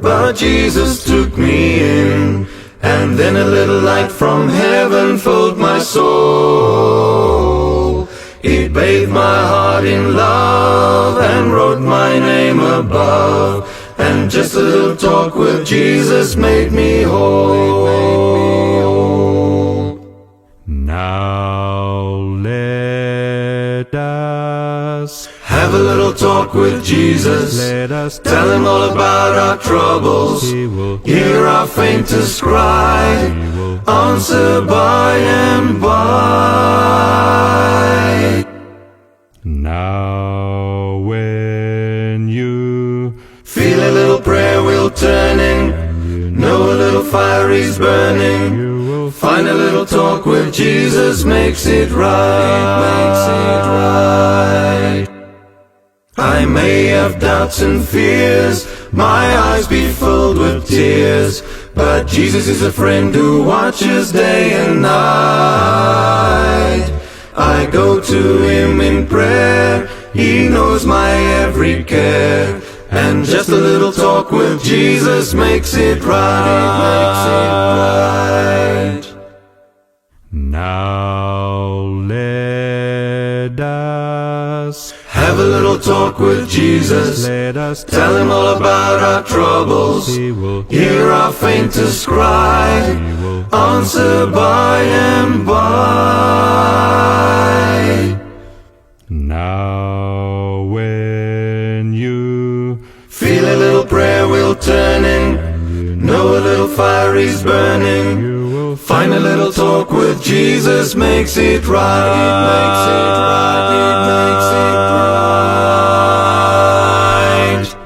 but Jesus took me in. And then a little light from heaven filled my soul. It bathed my heart in love and wrote my name above. And just a little talk with Jesus made me whole. Now let us have a little talk with Jesus. Let us Tell him all about our troubles. He will Hear our faintest cry. He will Answer by and by. Now when you Feel a little prayer wheel turning. Know a little fire is burning. you will Find a little talk with Jesus makes it right. Makes it right. I may have doubts and fears, my eyes be filled with tears, but Jesus is a friend who watches day and night. I go to him in prayer, he knows my every care, and just a little talk with Jesus makes it right. Makes it right. Now let us Have a little talk with Jesus. let us Tell him all about our troubles. He will Hear our faintest cry. He will Answer by and by. Now when you Feel a little prayer wheel turning. Know a little fire is burning. you will Find a little talk with Jesus makes it right. It makes it right. It makes it right.